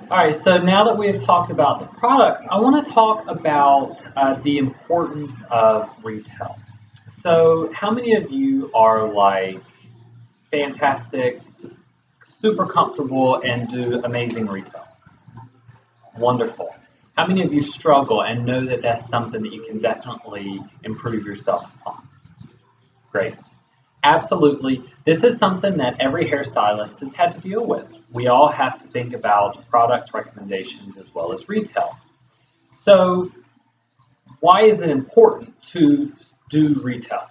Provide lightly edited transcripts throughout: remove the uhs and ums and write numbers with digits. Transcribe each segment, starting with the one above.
All right, so now that we have talked about the products, I want to talk about the importance of retail. So, how many of you are like fantastic, super comfortable, and do amazing retail? Wonderful. How many of you struggle and know that that's something that you can definitely improve yourself upon? Great. Absolutely. This is something that every hairstylist has had to deal with. We all have to think about product recommendations as well as retail. So, why is it important to do retail?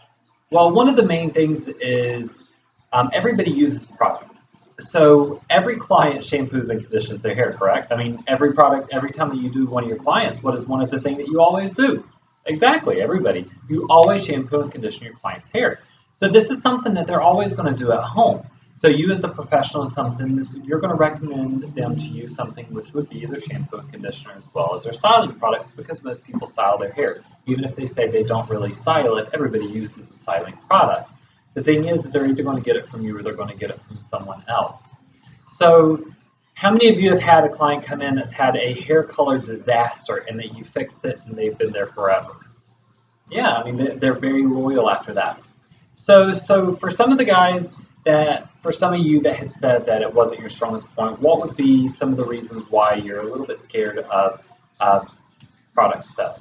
Well, one of the main things is everybody uses product. So every client shampoos and conditions their hair, correct? I mean, every product, every time that you do one of your clients, what is one of the things that you always do? Exactly, everybody. You always shampoo and condition your client's hair. So this is something that they're always going to do at home. So you as the professional is something, you're going to recommend them to use something which would be their shampoo and conditioner as well as their styling products because most people style their hair. Even if they say they don't really style it, everybody uses a styling product. The thing is that they're either going to get it from you or they're going to get it from someone else. So how many of you have had a client come in that's had a hair color disaster and that you fixed it and they've been there forever? Yeah, I mean, they're very loyal after that. So for some of the guys for some of you that had said that it wasn't your strongest point, what would be some of the reasons why you're a little bit scared of product sales?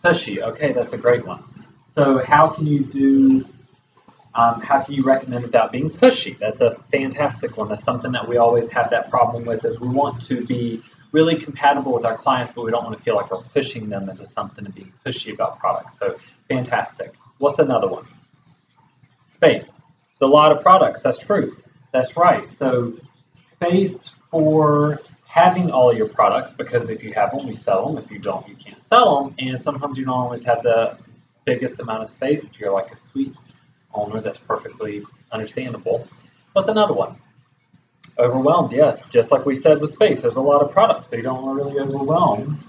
Pushy, okay, that's a great one. So how can you recommend without being pushy? That's a fantastic one. That's something that we always have that problem with is we want to be really compatible with our clients, but we don't want to feel like we're pushing them into something and being pushy about products. So fantastic. What's another one? Space. It's a lot of products. That's true. That's right. So space for having all your products because if you have them, you sell them. If you don't, you can't sell them. And sometimes you don't always have the biggest amount of space. If you're like a suite owner, that's perfectly understandable. What's another one? Overwhelmed, yes. Just like we said with space, there's a lot of products, so you don't want to really overwhelm.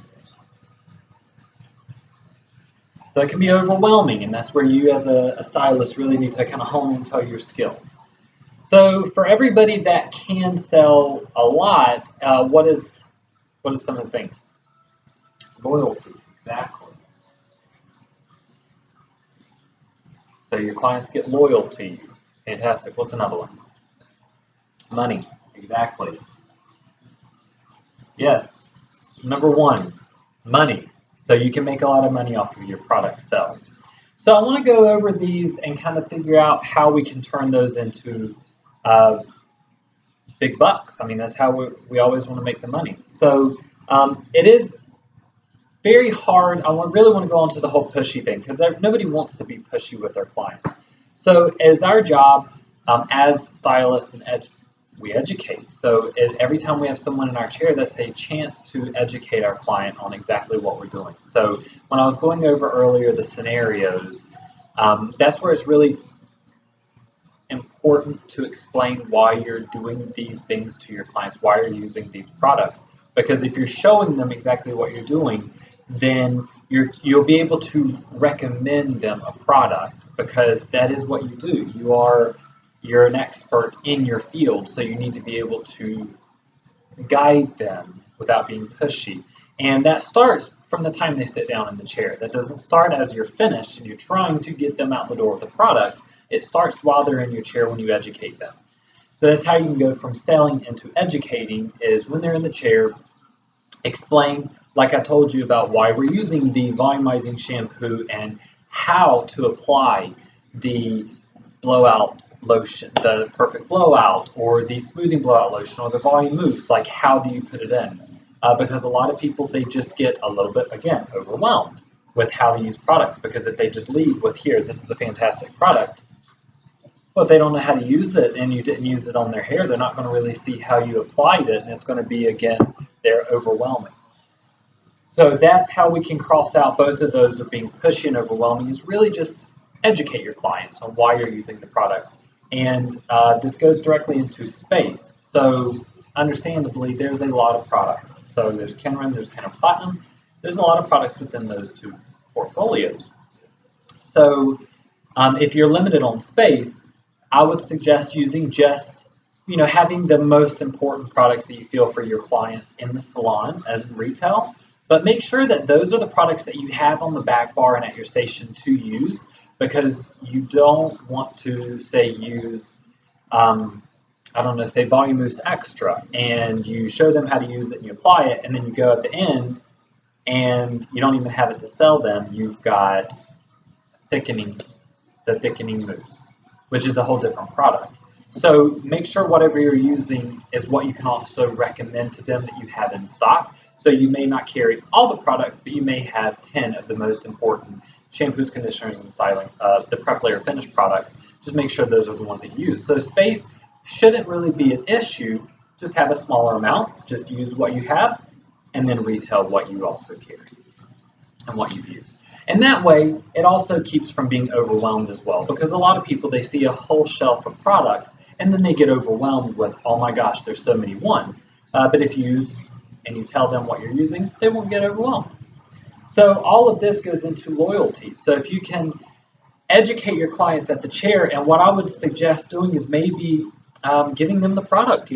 So it can be overwhelming, and that's where you as a stylist really need to kind of hone into your skills. So for everybody that can sell a lot, what is some of the things? Loyalty, exactly. So your clients get loyal to you. Fantastic. What's another one? Money, exactly. Yes, number one, money. So you can make a lot of money off of your product sales. So I want to go over these and kind of figure out how we can turn those into uh, big bucks. I mean, that's how we always want to make the money. So it is very hard. Really want to go on to the whole pushy thing because nobody wants to be pushy with their clients. So as our job as stylists and we educate. So every time we have someone in our chair, that's a chance to educate our client on exactly what we're doing. So when I was going over earlier the scenarios, that's where it's really important to explain why you're doing these things to your clients, why you're using these products. Because if you're showing them exactly what you're doing, then you'll be able to recommend them a product because that is what you do. You're an expert in your field, so you need to be able to guide them without being pushy. And that starts from the time they sit down in the chair. That doesn't start as you're finished and you're trying to get them out the door with the product. It starts while they're in your chair when you educate them. So that's how you can go from selling into educating is when they're in the chair, explain, like I told you about why we're using the volumizing shampoo and how to apply the blowout lotion, the perfect blowout, or the smoothing blowout lotion, or the volume mousse, like how do you put it in? Because a lot of people, they just get a little bit, again, overwhelmed with how to use products because if they just leave with here, this is a fantastic product, but they don't know how to use it and you didn't use it on their hair, they're not going to really see how you applied it and it's going to be, again, they're overwhelming. So that's how we can cross out both of those of being pushy and overwhelming is really just educate your clients on why you're using the products. And this goes directly into space. So understandably, there's a lot of products. So there's Kenron, there's Kenron Platinum. There's a lot of products within those two portfolios. So if you're limited on space, I would suggest using just having the most important products that you feel for your clients in the salon and in retail, but make sure that those are the products that you have on the back bar and at your station to use, because you don't want to say use, I don't know, say Volume Mousse Extra, and you show them how to use it and you apply it, and then you go at the end and you don't even have it to sell them. You've got the thickening mousse, which is a whole different product. So make sure whatever you're using is what you can also recommend to them that you have in stock. So you may not carry all the products, but you may have 10 of the most important shampoos, conditioners, and styling, the prep layer finish products. Just make sure those are the ones that you use. So space shouldn't really be an issue. Just have a smaller amount. Just use what you have, and then retail what you also carry and what you've used. And that way, it also keeps from being overwhelmed as well, because a lot of people, they see a whole shelf of products and then they get overwhelmed with, oh my gosh, there's so many ones. But if you use and you tell them what you're using, they won't get overwhelmed. So all of this goes into loyalty. So if you can educate your clients at the chair, and what I would suggest doing is maybe giving them the product,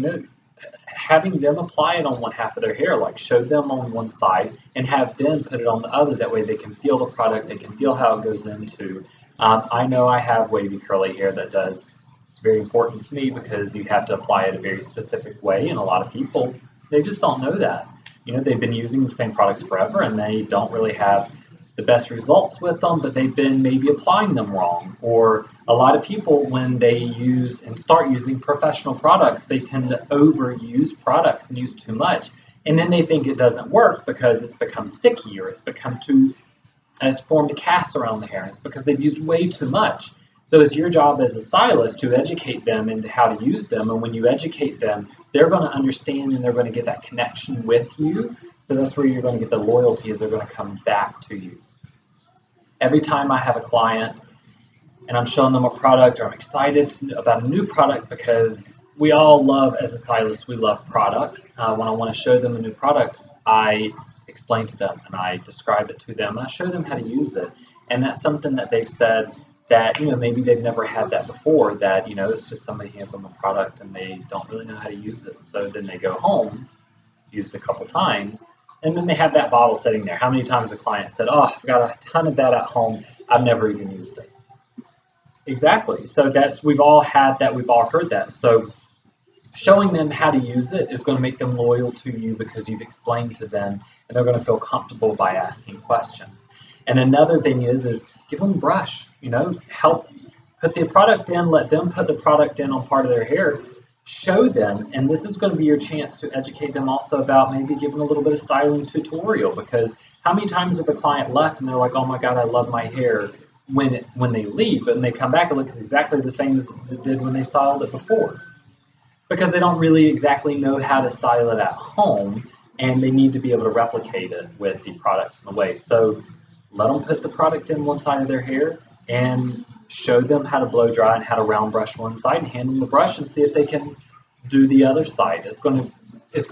having them apply it on one half of their hair, like show them on one side and have them put it on the other. That way they can feel the product, they can feel how it goes into. I know I have wavy curly hair that does. It's very important to me because you have to apply it a very specific way, and a lot of people, they just don't know that. They've been using the same products forever and they don't really have the best results with them, but they've been maybe applying them wrong. Or a lot of people, when they use and start using professional products, they tend to overuse products and use too much. And then they think it doesn't work because it's become sticky, or it's formed a cast around the hair. It's because they've used way too much. So it's your job as a stylist to educate them into how to use them. And when you educate them, they're going to understand and they're going to get that connection with you. So that's where you're going to get the loyalty, is they're going to come back to you. Every time I have a client and I'm showing them a product, or I'm excited about a new product, because we all love, as a stylist, we love products. When I want to show them a new product, I explain to them and I describe it to them and I show them how to use it. And that's something that they've said that, maybe they've never had that before, that, it's just somebody hands them a product and they don't really know how to use it. So then they go home, use it a couple times, and then they have that bottle sitting there. How many times a client said, oh, I've got a ton of that at home, I've never even used it. Exactly. So we've all had that, we've all heard that. So showing them how to use it is going to make them loyal to you, because you've explained to them and they're going to feel comfortable by asking questions. And another thing is give them a brush, help put the product in, let them put the product in on part of their hair, show them. And this is going to be your chance to educate them also about maybe giving a little bit of styling tutorial, because how many times have a client left and they're like, oh my God, I love my hair, when they leave, but when they come back, it looks exactly the same as it did when they styled it before, because they don't really exactly know how to style it at home, and they need to be able to replicate it with the products in the way. So let them put the product in one side of their hair and show them how to blow dry and how to round brush one side, and hand them the brush and see if they can do the other side. It's going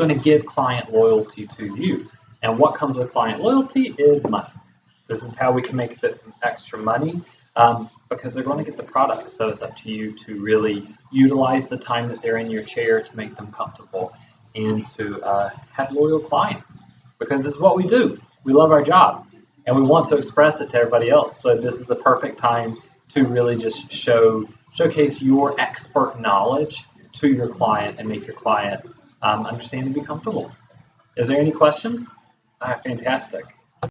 to give client loyalty to you. And what comes with client loyalty is money. This is how we can make a bit extra money, because they're going to get the product. So it's up to you to really utilize the time that they're in your chair to make them comfortable and to have loyal clients, because it's what we do. We love our job and we want to express it to everybody else. So this is a perfect time to really just showcase your expert knowledge to your client and make your client understand and be comfortable. Is there any questions? Fantastic.